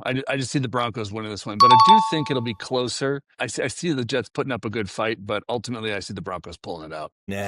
I just see the Broncos winning this one, but I do think it'll be closer. I see the Jets putting up a good fight, but ultimately I see the Broncos pulling it out. Nah. I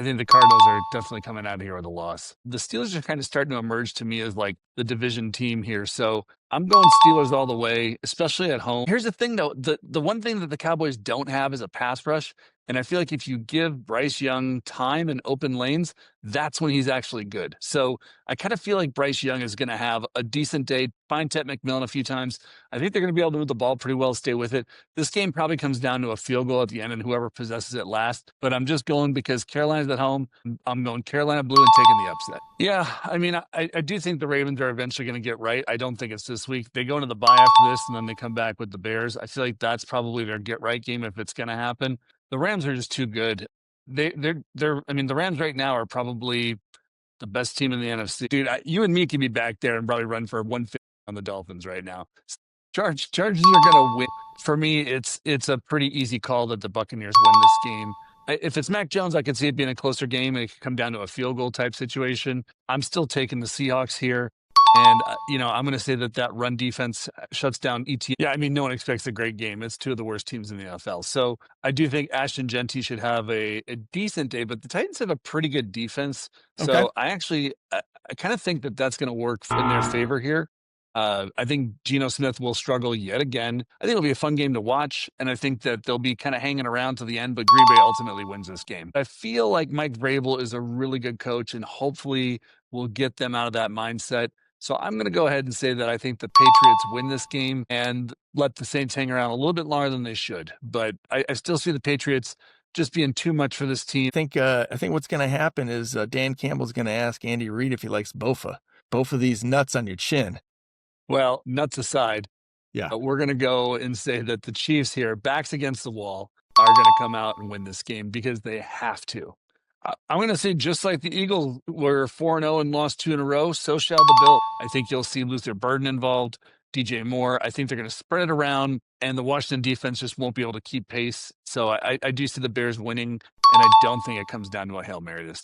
think the Cardinals are definitely coming out of here with a loss. The Steelers are kind of starting to emerge to me as like the division team here. So I'm going Steelers all the way, especially at home. Here's the thing though, the one thing that the Cowboys don't have is a pass rush. And I feel like if you give Bryce Young time and open lanes, that's when he's actually good. So I kind of feel like Bryce Young is going to have a decent day, find Ted McMillan a few times. I think they're going to be able to move the ball pretty well, stay with it. This game probably comes down to a field goal at the end and whoever possesses it last. But I'm just going because Carolina's at home. I'm going Carolina blue and taking the upset. Yeah, I mean, I do think the Ravens are eventually going to get right. I don't think it's this week. They go into the bye after this and then they come back with the Bears. I feel like that's probably their get right game if it's going to happen. The Rams are just too good. They're. I mean, the Rams right now are probably the best team in the NFC. Dude, you and me can be back there and probably run for 150 on the Dolphins right now. Chargers are going to win. For me, it's a pretty easy call that the Buccaneers win this game. If it's Mac Jones, I could see it being a closer game. It could come down to a field goal type situation. I'm still taking the Seahawks here. And, I'm going to say that run defense shuts down ET. Yeah, I mean, no one expects a great game. It's two of the worst teams in the NFL. So I do think Ashton Genty should have a decent day, but the Titans have a pretty good defense. Okay. So I kind of think that that's going to work in their favor here. I think Geno Smith will struggle yet again. I think it'll be a fun game to watch, and I think that they'll be kind of hanging around to the end, but Green Bay ultimately wins this game. I feel like Mike Vrabel is a really good coach, and hopefully will get them out of that mindset. So I'm going to go ahead and say that I think the Patriots win this game and let the Saints hang around a little bit longer than they should. But I still see the Patriots just being too much for this team. I think what's going to happen is Dan Campbell's going to ask Andy Reid if he likes both of these nuts on your chin. Well, nuts aside, Yeah. we're going to go and say that the Chiefs here, backs against the wall, are going to come out and win this game because they have to. I'm going to say just like the Eagles were 4-0 and lost 2 in a row, so shall the Bills. I think you'll see Luther Burden involved, DJ Moore. I think they're going to spread it around, and the Washington defense just won't be able to keep pace. So I do see the Bears winning, and I don't think it comes down to a Hail Mary this